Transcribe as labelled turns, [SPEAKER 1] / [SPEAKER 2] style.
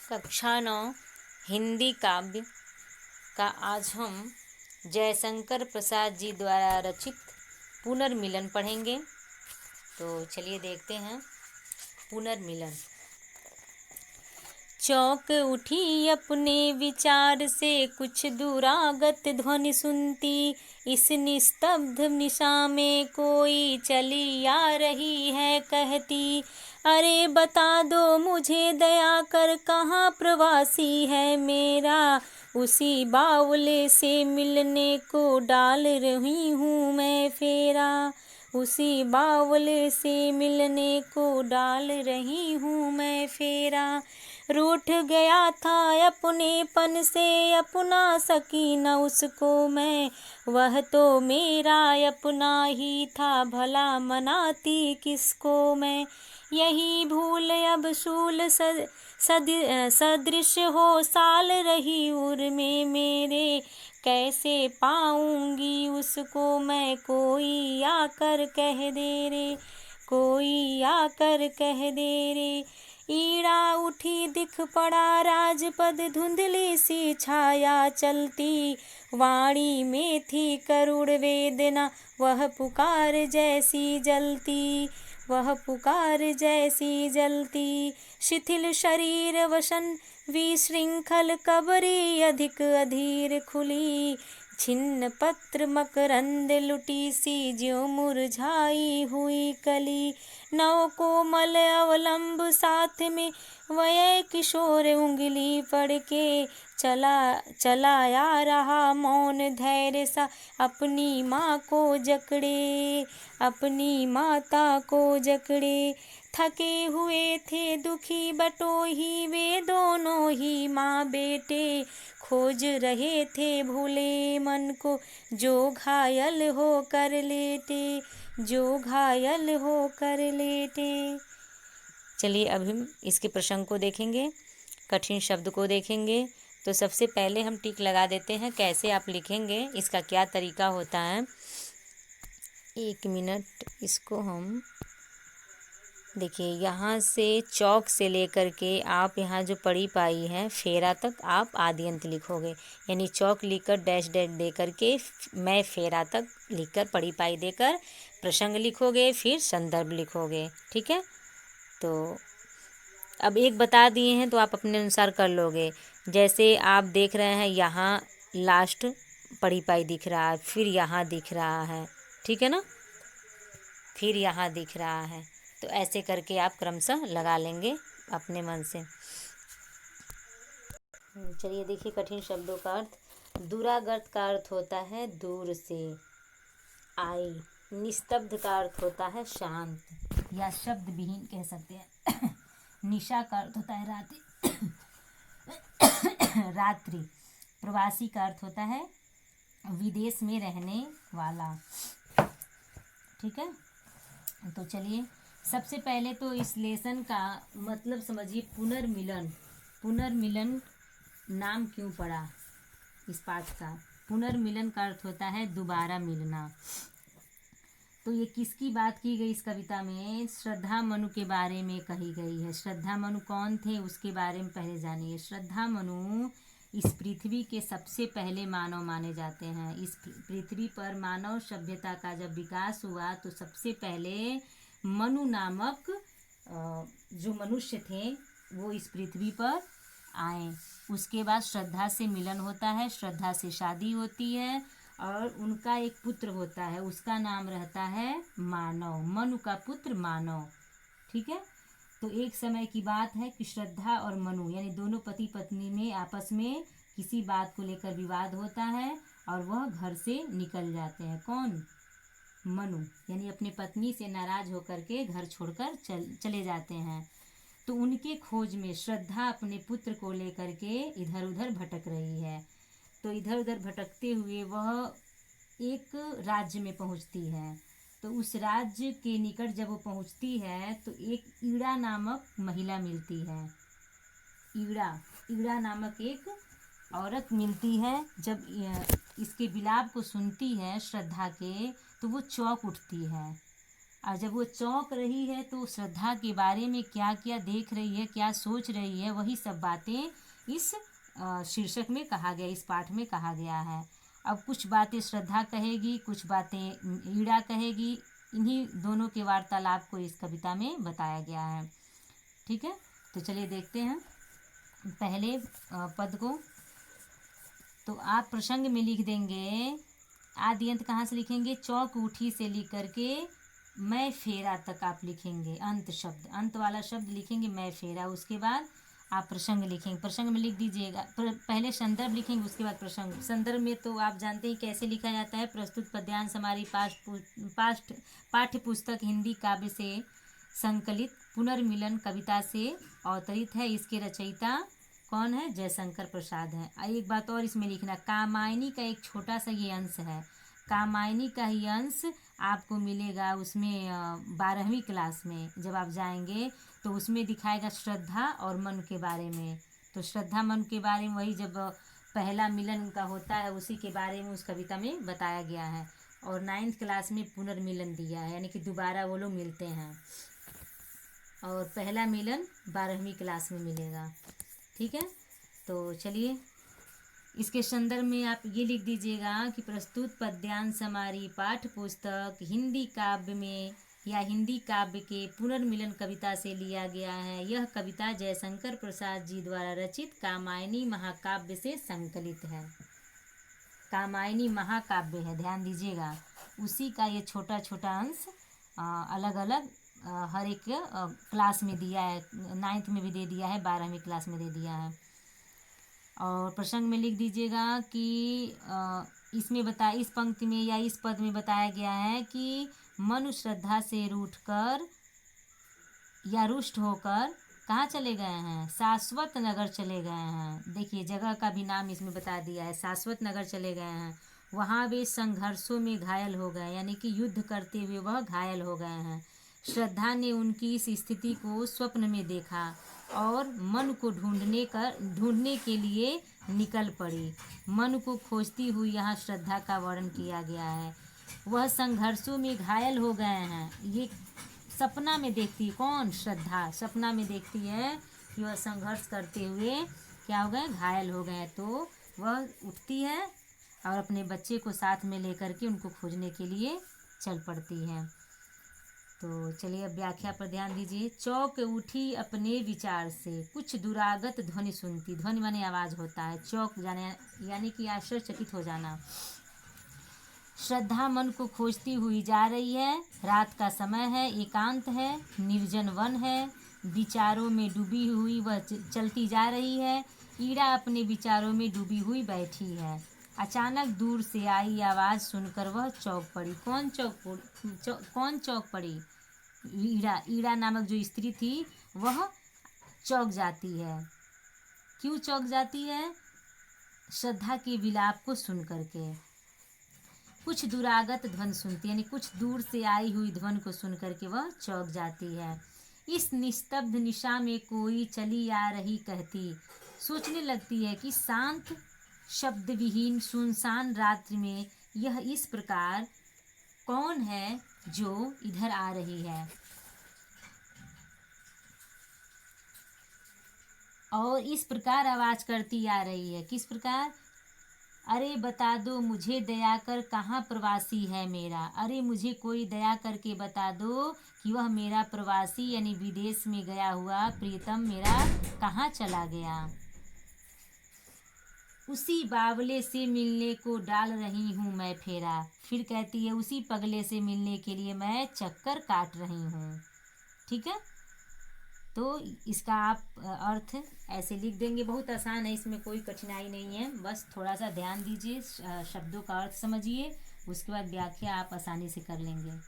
[SPEAKER 1] कक्षा 9 हिंदी काव्य का आज हम जयशंकर प्रसाद जी द्वारा रचित पुनर्मिलन पढ़ेंगे। तो चलिए देखते हैं पुनर्मिलन। चौंक उठी अपने विचार से कुछ दुरागत ध्वनि सुनती, इस निस्तब्ध निशा में कोई चली आ रही है कहती, अरे बता दो मुझे दया कर कहाँ प्रवासी है मेरा, उसी बावले से मिलने को डाल रही हूँ मैं फेरा, उसी बावले से मिलने को डाल रही हूँ मैं फेरा। रूठ गया था अपनेपन से अपना सकी न उसको मैं, वह तो मेरा अपना ही था भला मनाती किसको मैं। यही भूल अब शूल सदृश हो साल रही उर में मेरे, कैसे पाऊंगी उसको मैं, कोई आकर कह दे रे, कोई आकर कह दे रे। ईड़ा उठी दिख पड़ा राजपद धुंधली सी छाया चलती, वाणी में थी करुण वेदना वह पुकार जैसी जलती, वह पुकार जैसी जलती। शिथिल शरीर वशन विशृंखल कबरी अधिक अधीर खुली, छिन्न पत्र मकरंद लुटी सी ज्यों मुरझाई हुई कली। नव कोमल अवलंब साथ में वय किशोर उंगली पड़ के, चला आ रहा मौन धैर्य सा अपनी माँ को जकड़े, अपनी माता को जकड़े। थके हुए थे दुखी बटोही वे दोनों ही माँ बेटे, खोज रहे थे भूले मन को जो घायल हो कर लेटे, जो घायल हो कर लेटे। चलिए अब हम इसके प्रसंग को देखेंगे, कठिन शब्द को देखेंगे। तो सबसे पहले हम टिक लगा देते हैं कैसे आप लिखेंगे, इसका क्या तरीका होता है। 1 मिनट, इसको हम देखिए यहाँ से चौक से लेकर के आप यहाँ जो पड़ी पाई है फेरा तक आप आदि अंत लिखोगे, यानी चौक लिखकर डैश डैश दे करके मैं फेरा तक लिखकर पड़ी पाई देकर प्रसंग लिखोगे, फिर संदर्भ लिखोगे। ठीक है, तो अब एक बता दिए हैं तो आप अपने अनुसार कर लोगे। जैसे आप देख रहे हैं यहाँ लास्ट पड़ी पाई दिख रहा है, फिर यहाँ दिख रहा है, ठीक है ना, फिर यहाँ दिख रहा है, तो ऐसे करके आप क्रमशः लगा लेंगे अपने मन से। चलिए देखिए कठिन शब्दों का अर्थ। दुरागत का अर्थ होता है दूर से आई, निस्तब्ध का अर्थ होता है शांत या शब्द विहीन कह सकते हैं। निशा का अर्थ होता है रात्रि। प्रवासी का अर्थ होता है विदेश में रहने वाला। ठीक है, तो चलिए सबसे पहले तो इस लेसन का मतलब समझिए। पुनर्मिलन, पुनर्मिलन नाम क्यों पड़ा इस पाठ का। पुनर्मिलन का अर्थ होता है दोबारा मिलना। तो ये किसकी बात की गई इस कविता में, श्रद्धा मनु के बारे में कही गई है। श्रद्धा मनु कौन थे उसके बारे में पहले जानिए। श्रद्धा मनु इस पृथ्वी के सबसे पहले मानव माने जाते हैं। इस पृथ्वी पर मानव सभ्यता का जब विकास हुआ तो सबसे पहले मनु नामक जो मनुष्य थे वो इस पृथ्वी पर आए। उसके बाद श्रद्धा से मिलन होता है, श्रद्धा से शादी होती है और उनका एक पुत्र होता है, उसका नाम रहता है मानव, मनु का पुत्र मानव। ठीक है, तो एक समय की बात है कि श्रद्धा और मनु यानी दोनों पति पत्नी में आपस में किसी बात को लेकर विवाद होता है और वह घर से निकल जाते हैं। कौन, मनु, यानी अपने पत्नी से नाराज होकर के घर छोड़कर चले जाते हैं। तो उनके खोज में श्रद्धा अपने पुत्र को लेकर के इधर उधर भटक रही है। तो इधर उधर भटकते हुए वह एक राज्य में पहुंचती है। तो उस राज्य के निकट जब वो पहुंचती है तो एक ईड़ा नामक महिला मिलती है। ईड़ा नामक एक औरत मिलती है। जब इसके विलाप को सुनती है श्रद्धा के तो वो चौंक उठती है। और जब वो चौंक रही है तो श्रद्धा के बारे में क्या क्या देख रही है, क्या सोच रही है, वही सब बातें इस शीर्षक में कहा गया, इस पाठ में कहा गया है। अब कुछ बातें श्रद्धा कहेगी, कुछ बातें ईड़ा कहेगी। इन्हीं दोनों के वार्तालाप को इस कविता में बताया गया है। ठीक है, तो चलिए देखते हैं पहले पद को। तो आप प्रसंग में लिख देंगे, आदि अंत कहाँ से लिखेंगे? चौक उठी से लिख करके मैं फेरा तक आप लिखेंगे। अंत शब्द, अंत वाला शब्द लिखेंगे मैं फेरा। उसके बाद आप प्रसंग लिखेंगे। प्रसंग में लिख दीजिएगा, पहले संदर्भ लिखेंगे, उसके बाद प्रसंग। संदर्भ में तो आप जानते हैं कैसे लिखा जाता है। प्रस्तुत पद्यांश हमारी पाठ्य पुस्तक हिंदी काव्य से संकलित पुनर्मिलन कविता से अवतरित है। इसके रचयिता कौन है? जयशंकर प्रसाद है। एक बात और इसमें लिखना, कामायनी का एक छोटा सा ये अंश है। कामायनी का ही अंश आपको मिलेगा उसमें 12वीं क्लास में जब आप जाएंगे तो उसमें दिखाएगा श्रद्धा और मन के बारे में। तो श्रद्धा मन के बारे में वही जब पहला मिलन का होता है उसी के बारे में उस कविता में बताया गया है। और 9th क्लास में पुनर्मिलन दिया है, यानी कि दोबारा वो लोग मिलते हैं। और पहला मिलन 12वीं क्लास में मिलेगा। ठीक है, तो चलिए इसके संदर्भ में आप ये लिख दीजिएगा कि प्रस्तुत पद्यांश हमारी पाठ्य पुस्तक हिंदी काव्य में या हिंदी काव्य के पुनर्मिलन कविता से लिया गया है। यह कविता जयशंकर प्रसाद जी द्वारा रचित कामायनी महाकाव्य से संकलित है। कामायनी महाकाव्य है, ध्यान दीजिएगा, उसी का ये छोटा छोटा अंश अलग अलग हर एक क्लास में दिया है। 9th में भी दे दिया है, 12वीं क्लास में दे दिया है। और प्रसंग में लिख दीजिएगा कि इसमें इस पंक्ति में या इस पद में बताया गया है कि मनु श्रद्धा से रूठकर या रुष्ट होकर कहाँ चले गए हैं? शाश्वत नगर चले गए हैं। देखिए जगह का भी नाम इसमें बता दिया है, शाश्वत नगर चले गए हैं। वहाँ वे संघर्षों में घायल हो गए, यानी कि युद्ध करते हुए वह घायल हो गए हैं। श्रद्धा ने उनकी इस स्थिति को स्वप्न में देखा और मन को ढूंढने के लिए निकल पड़ी। मन को खोजती हुई यहाँ श्रद्धा का वर्णन किया गया है। वह संघर्षों में घायल हो गए हैं। ये सपना में देखती, कौन? श्रद्धा सपना में देखती है कि वह संघर्ष करते हुए क्या हो गए? घायल हो गए। तो वह उठती है और अपने बच्चे को साथ में लेकर के उनको खोजने के लिए चल पड़ती है। तो चलिए अब व्याख्या पर ध्यान दीजिए। चौक उठी अपने विचार से, कुछ दुरागत ध्वनि सुनती। ध्वनि माने आवाज होता है। चौक जाने यानी कि आश्चर्यचकित हो जाना। श्रद्धा मन को खोजती हुई जा रही है। रात का समय है, एकांत है, निर्जन वन है, विचारों में डूबी हुई वह चलती जा रही है। ईड़ा अपने विचारों में डूबी हुई बैठी है। अचानक दूर से आई आवाज़ सुनकर वह चौंक पड़ी। कौन चौंक पड़ी? ईड़ा नामक जो स्त्री थी वह चौंक जाती है। क्यों चौंक जाती है? श्रद्धा के विलाप को सुन करके। कुछ दुरागत ध्वनि सुनती, यानी कुछ दूर से आई हुई ध्वनि को सुन करके वह चौंक जाती है। इस निस्तब्ध निशा में कोई चली आ रही कहती। सोचने लगती है कि शांत शब्द विहीन सुनसान रात्रि में यह इस प्रकार कौन है जो इधर आ रही है और इस प्रकार आवाज करती आ रही है। किस प्रकार? अरे बता दो मुझे दया कर, कहाँ प्रवासी है मेरा। अरे मुझे कोई दया करके बता दो कि वह मेरा प्रवासी यानी विदेश में गया हुआ प्रियतम मेरा कहाँ चला गया। उसी बावले से मिलने को डाल रही हूँ मैं फेरा। फिर कहती है उसी पगले से मिलने के लिए मैं चक्कर काट रही हूँ। ठीक है, तो इसका आप अर्थ ऐसे लिख देंगे। बहुत आसान है, इसमें कोई कठिनाई नहीं है। बस थोड़ा सा ध्यान दीजिए, शब्दों का अर्थ समझिए, उसके बाद व्याख्या आप आसानी से कर लेंगे।